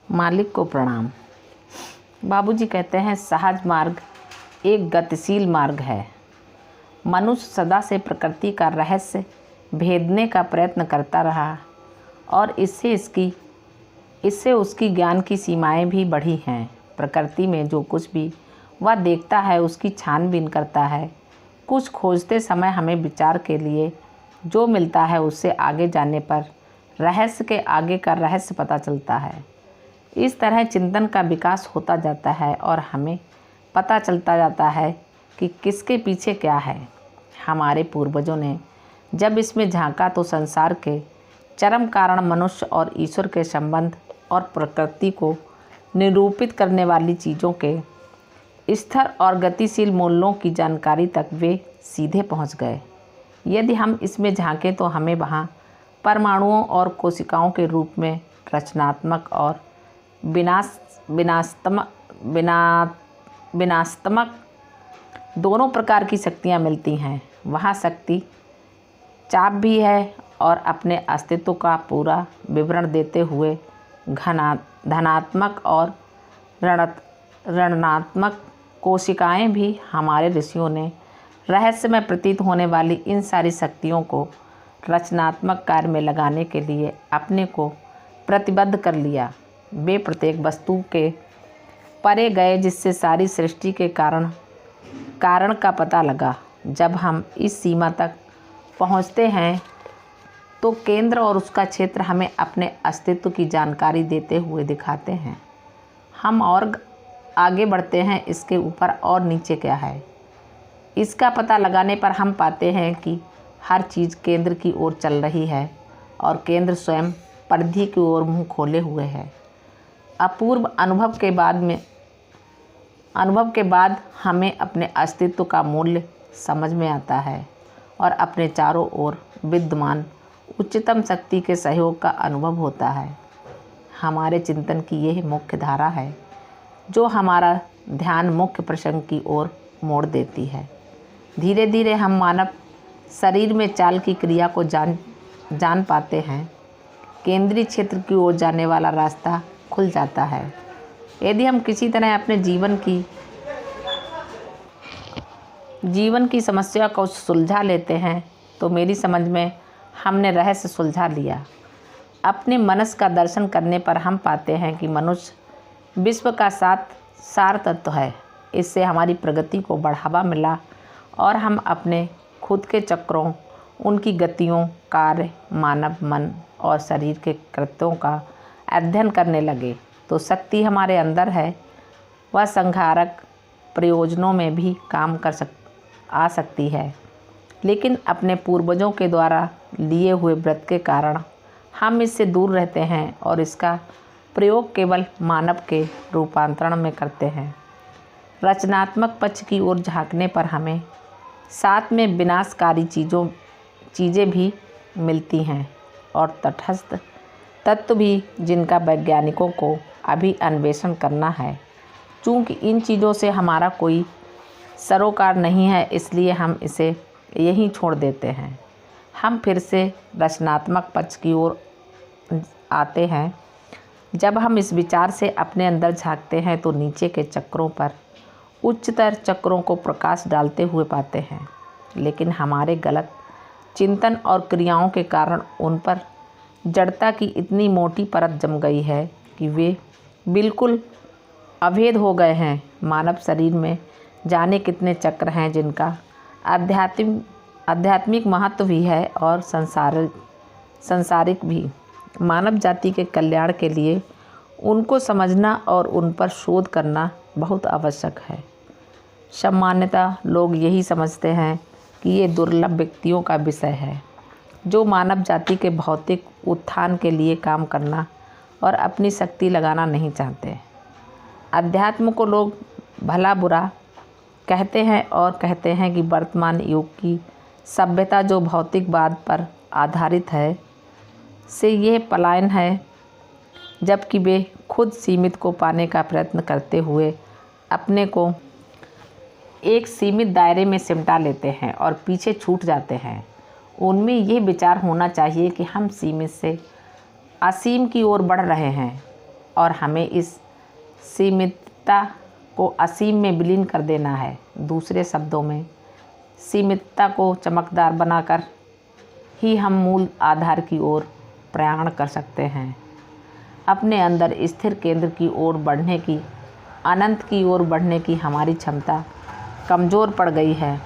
मालिक को प्रणाम। बाबूजी कहते हैं सहज मार्ग एक गतिशील मार्ग है। मनुष्य सदा से प्रकृति का रहस्य भेदने का प्रयत्न करता रहा और इससे उसकी ज्ञान की सीमाएं भी बढ़ी हैं। प्रकृति में जो कुछ भी वह देखता है उसकी छानबीन करता है। कुछ खोजते समय हमें विचार के लिए जो मिलता है उससे आगे जाने पर रहस्य के आगे का रहस्य पता चलता है। इस तरह चिंतन का विकास होता जाता है और हमें पता चलता जाता है कि किसके पीछे क्या है। हमारे पूर्वजों ने जब इसमें झांका तो संसार के चरम कारण मनुष्य और ईश्वर के संबंध और प्रकृति को निरूपित करने वाली चीज़ों के स्थिर और गतिशील मूल्यों की जानकारी तक वे सीधे पहुंच गए। यदि हम इसमें झांकें तो हमें वहाँ परमाणुओं और कोशिकाओं के रूप में रचनात्मक और विनाशात्मक दोनों प्रकार की शक्तियाँ मिलती हैं। वहाँ शक्ति चाप भी है और अपने अस्तित्व का पूरा विवरण देते हुए धनात्मक और ऋणात्मक कोशिकाएं भी। हमारे ऋषियों ने रहस्य में प्रतीत होने वाली इन सारी शक्तियों को रचनात्मक कार्य में लगाने के लिए अपने को प्रतिबद्ध कर लिया। वे प्रत्येक वस्तु के परे गए जिससे सारी सृष्टि के कारण का पता लगा। जब हम इस सीमा तक पहुंचते हैं तो केंद्र और उसका क्षेत्र हमें अपने अस्तित्व की जानकारी देते हुए दिखाते हैं। हम और आगे बढ़ते हैं, इसके ऊपर और नीचे क्या है इसका पता लगाने पर हम पाते हैं कि हर चीज़ केंद्र की ओर चल रही है और केंद्र स्वयं परिधि की ओर मुंह खोले हुए है। अपूर्व अनुभव के बाद हमें अपने अस्तित्व का मूल्य समझ में आता है और अपने चारों ओर विद्यमान उच्चतम शक्ति के सहयोग का अनुभव होता है। हमारे चिंतन की यह मुख्य धारा है जो हमारा ध्यान मुख्य प्रसंग की ओर मोड़ देती है। धीरे धीरे हम मानव शरीर में चाल की क्रिया को जान पाते हैं। केंद्रीय क्षेत्र की ओर जाने वाला रास्ता खुल जाता है। यदि हम किसी तरह अपने जीवन की समस्या को सुलझा लेते हैं तो मेरी समझ में हमने रहस्य सुलझा लिया। अपने मनस का दर्शन करने पर हम पाते हैं कि मनुष्य विश्व का सार तत्व है। इससे हमारी प्रगति को बढ़ावा मिला और हम अपने खुद के चक्रों, उनकी गतियों, कार्य, मानव मन और शरीर के कृत्यों का अध्ययन करने लगे। तो शक्ति हमारे अंदर है, वह संहारक प्रयोजनों में भी काम आ सकती है, लेकिन अपने पूर्वजों के द्वारा लिए हुए व्रत के कारण हम इससे दूर रहते हैं और इसका प्रयोग केवल मानव के रूपांतरण में करते हैं। रचनात्मक पक्ष की ओर झांकने पर हमें साथ में विनाशकारी चीज़ें भी मिलती हैं और तटस्थ तत्व भी, जिनका वैज्ञानिकों को अभी अन्वेषण करना है। चूँकि इन चीज़ों से हमारा कोई सरोकार नहीं है, इसलिए हम इसे यहीं छोड़ देते हैं। हम फिर से रचनात्मक पक्ष की ओर आते हैं। जब हम इस विचार से अपने अंदर झांकते हैं तो नीचे के चक्रों पर उच्चतर चक्रों को प्रकाश डालते हुए पाते हैं, लेकिन हमारे गलत चिंतन और क्रियाओं के कारण उन पर जड़ता की इतनी मोटी परत जम गई है कि वे बिल्कुल अभेद हो गए हैं। मानव शरीर में जाने कितने चक्र हैं जिनका आध्यात्मिक महत्व भी है और संसारिक भी। मानव जाति के कल्याण के लिए उनको समझना और उन पर शोध करना बहुत आवश्यक है। सामान्यतः लोग यही समझते हैं कि ये दुर्लभ व्यक्तियों का विषय है जो मानव जाति के भौतिक उत्थान के लिए काम करना और अपनी शक्ति लगाना नहीं चाहते। अध्यात्म को लोग भला बुरा कहते हैं और कहते हैं कि वर्तमान युग की सभ्यता जो भौतिकवाद पर आधारित है से यह पलायन है, जबकि वे खुद सीमित को पाने का प्रयत्न करते हुए अपने को एक सीमित दायरे में सिमटा लेते हैं और पीछे छूट जाते हैं। उनमें यह विचार होना चाहिए कि हम सीमित से असीम की ओर बढ़ रहे हैं और हमें इस सीमितता को असीम में विलीन कर देना है। दूसरे शब्दों में, सीमितता को चमकदार बनाकर ही हम मूल आधार की ओर प्रयाण कर सकते हैं। अपने अंदर स्थिर केंद्र की ओर बढ़ने की, अनंत की ओर बढ़ने की हमारी क्षमता कमज़ोर पड़ गई है।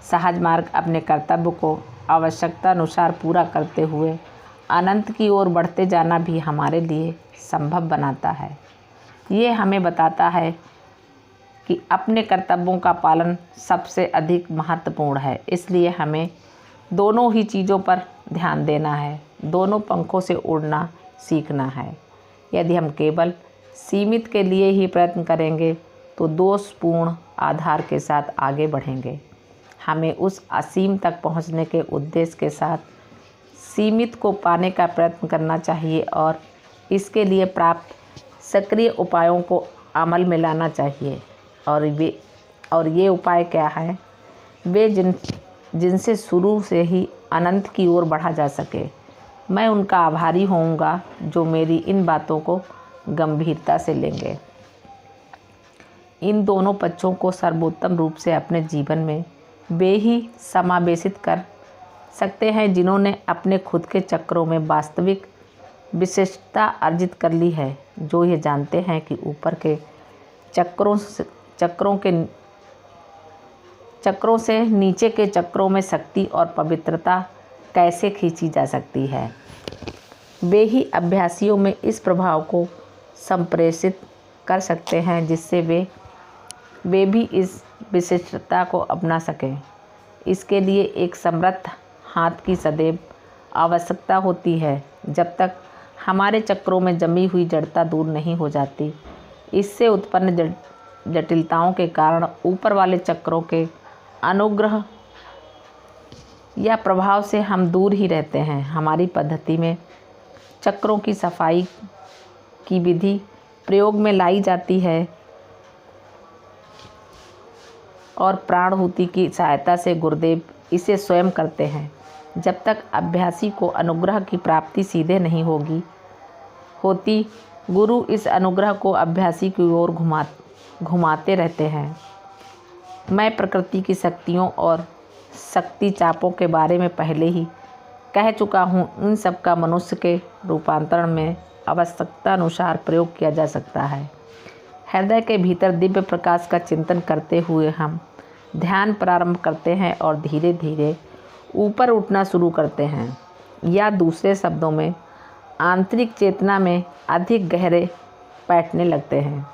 सहज मार्ग अपने कर्तव्य को आवश्यकता अनुसार पूरा करते हुए अनंत की ओर बढ़ते जाना भी हमारे लिए संभव बनाता है। ये हमें बताता है कि अपने कर्तव्यों का पालन सबसे अधिक महत्वपूर्ण है। इसलिए हमें दोनों ही चीज़ों पर ध्यान देना है, दोनों पंखों से उड़ना सीखना है। यदि हम केवल सीमित के लिए ही प्रयत्न करेंगे तो दोषपूर्ण आधार के साथ आगे बढ़ेंगे। हमें उस असीम तक पहुंचने के उद्देश्य के साथ सीमित को पाने का प्रयत्न करना चाहिए और इसके लिए प्राप्त सक्रिय उपायों को अमल में लाना चाहिए। और ये उपाय क्या है? वे जिनसे शुरू से ही अनंत की ओर बढ़ा जा सके। मैं उनका आभारी होऊंगा जो मेरी इन बातों को गंभीरता से लेंगे। इन दोनों पक्षों को सर्वोत्तम रूप से अपने जीवन में वे ही समावेशित कर सकते हैं जिन्होंने अपने खुद के चक्रों में वास्तविक विशिष्टता अर्जित कर ली है, जो ये जानते हैं कि ऊपर के चक्रों से नीचे के चक्रों में शक्ति और पवित्रता कैसे खींची जा सकती है। वे ही अभ्यासियों में इस प्रभाव को संप्रेषित कर सकते हैं जिससे वे भी इस विशिष्टता को अपना सकें। इसके लिए एक समर्थ हाथ की सदैव आवश्यकता होती है। जब तक हमारे चक्रों में जमी हुई जड़ता दूर नहीं हो जाती, इससे उत्पन्न जटिलताओं के कारण ऊपर वाले चक्रों के अनुग्रह या प्रभाव से हम दूर ही रहते हैं। हमारी पद्धति में चक्रों की सफाई की विधि प्रयोग में लाई जाती है और प्राणहुति की सहायता से गुरुदेव इसे स्वयं करते हैं। जब तक अभ्यासी को अनुग्रह की प्राप्ति सीधे नहीं होती, गुरु इस अनुग्रह को अभ्यासी की ओर घुमाते रहते हैं। मैं प्रकृति की शक्तियों और शक्ति चापों के बारे में पहले ही कह चुका हूँ। इन सब का मनुष्य के रूपांतरण में आवश्यकता अनुसार प्रयोग किया जा सकता है। हृदय के भीतर दिव्य प्रकाश का चिंतन करते हुए हम ध्यान प्रारंभ करते हैं और धीरे धीरे ऊपर उठना शुरू करते हैं, या दूसरे शब्दों में आंतरिक चेतना में अधिक गहरे बैठने लगते हैं।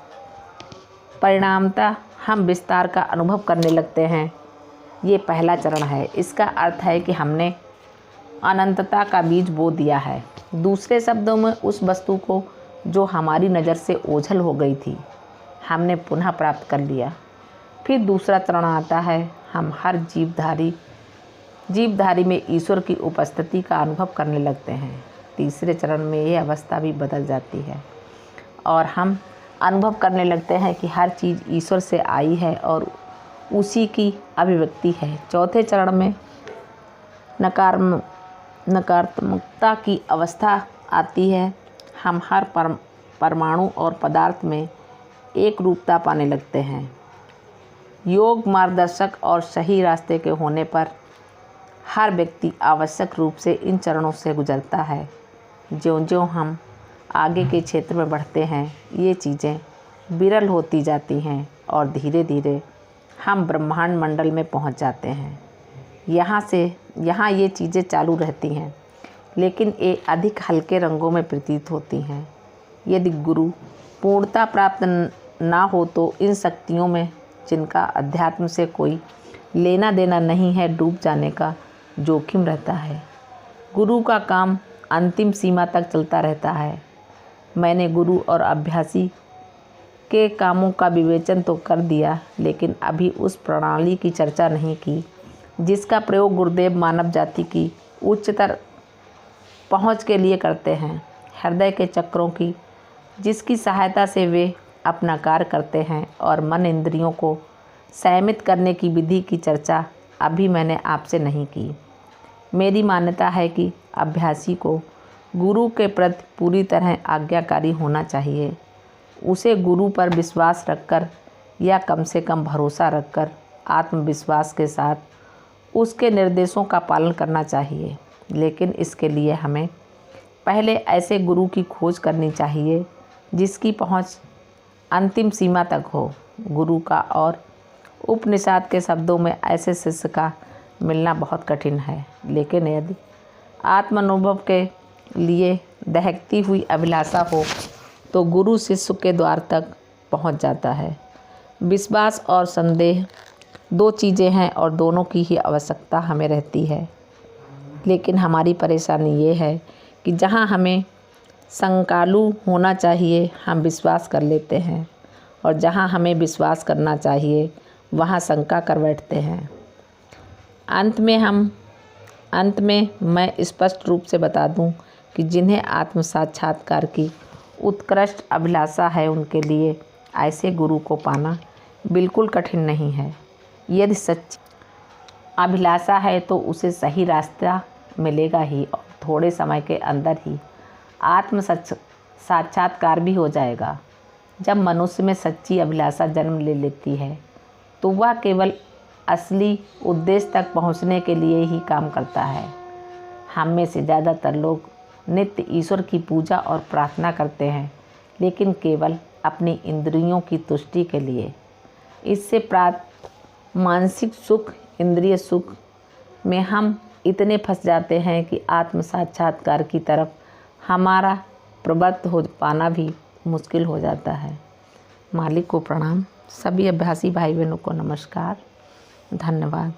परिणामतः हम विस्तार का अनुभव करने लगते हैं। ये पहला चरण है। इसका अर्थ है कि हमने अनंतता का बीज बो दिया है। दूसरे शब्दों में, उस वस्तु को जो हमारी नज़र से ओझल हो गई थी, हमने पुनः प्राप्त कर लिया। फिर दूसरा चरण आता है। हम हर जीवधारी में ईश्वर की उपस्थिति का अनुभव करने लगते हैं। तीसरे चरण में ये अवस्था भी बदल जाती है और हम अनुभव करने लगते हैं कि हर चीज़ ईश्वर से आई है और उसी की अभिव्यक्ति है। चौथे चरण में नकारात्मकता की अवस्था आती है। हम हर परमाणु और पदार्थ में एक रूपता पाने लगते हैं। योग मार्गदर्शक और सही रास्ते के होने पर हर व्यक्ति आवश्यक रूप से इन चरणों से गुजरता है। ज्यों-ज्यों हम आगे के क्षेत्र में बढ़ते हैं, ये चीज़ें विरल होती जाती हैं और धीरे धीरे हम ब्रह्मांड मंडल में पहुंच जाते हैं। यहाँ ये चीज़ें चालू रहती हैं, लेकिन ये अधिक हल्के रंगों में प्रतीत होती हैं। यदि गुरु पूर्णता प्राप्त ना हो तो इन शक्तियों में, जिनका अध्यात्म से कोई लेना देना नहीं है, डूब जाने का जोखिम रहता है। गुरु का काम अंतिम सीमा तक चलता रहता है। मैंने गुरु और अभ्यासी के कामों का विवेचन तो कर दिया, लेकिन अभी उस प्रणाली की चर्चा नहीं की जिसका प्रयोग गुरुदेव मानव जाति की उच्चतर पहुंच के लिए करते हैं। हृदय के चक्रों की, जिसकी सहायता से वे अपना कार्य करते हैं, और मन इंद्रियों को संयमित करने की विधि की चर्चा अभी मैंने आपसे नहीं की। मेरी मान्यता है कि अभ्यासी को गुरु के प्रति पूरी तरह आज्ञाकारी होना चाहिए। उसे गुरु पर विश्वास रखकर या कम से कम भरोसा रखकर आत्मविश्वास के साथ उसके निर्देशों का पालन करना चाहिए। लेकिन इसके लिए हमें पहले ऐसे गुरु की खोज करनी चाहिए जिसकी पहुंच अंतिम सीमा तक हो। गुरु का और उपनिषद के शब्दों में ऐसे शिष्य का मिलना बहुत कठिन है, लेकिन यदि आत्मानुभव के लिए दहकती हुई अभिलाषा हो तो गुरु शिष्य के द्वार तक पहुंच जाता है। विश्वास और संदेह दो चीज़ें हैं और दोनों की ही आवश्यकता हमें रहती है। लेकिन हमारी परेशानी ये है कि जहाँ हमें शंकालु होना चाहिए हम विश्वास कर लेते हैं, और जहाँ हमें विश्वास करना चाहिए वहाँ शंका कर बैठते हैं। अंत में मैं स्पष्ट रूप से बता दूं कि जिन्हें आत्म साक्षात्कार की उत्कृष्ट अभिलाषा है उनके लिए ऐसे गुरु को पाना बिल्कुल कठिन नहीं है। यदि सच्ची अभिलाषा है तो उसे सही रास्ता मिलेगा ही, और थोड़े समय के अंदर ही आत्म साक्षात्कार भी हो जाएगा। जब मनुष्य में सच्ची अभिलाषा जन्म ले लेती है तो वह केवल असली उद्देश्य तक पहुंचने के लिए ही काम करता है। हम में से ज़्यादातर लोग नित्य ईश्वर की पूजा और प्रार्थना करते हैं, लेकिन केवल अपनी इंद्रियों की तुष्टि के लिए। इससे प्राप्त मानसिक सुख, इंद्रिय सुख में हम इतने फंस जाते हैं कि आत्म साक्षात्कार की तरफ हमारा प्रवृत्त हो पाना भी मुश्किल हो जाता है। मालिक को प्रणाम। सभी अभ्यासी भाई बहनों को नमस्कार। धन्यवाद।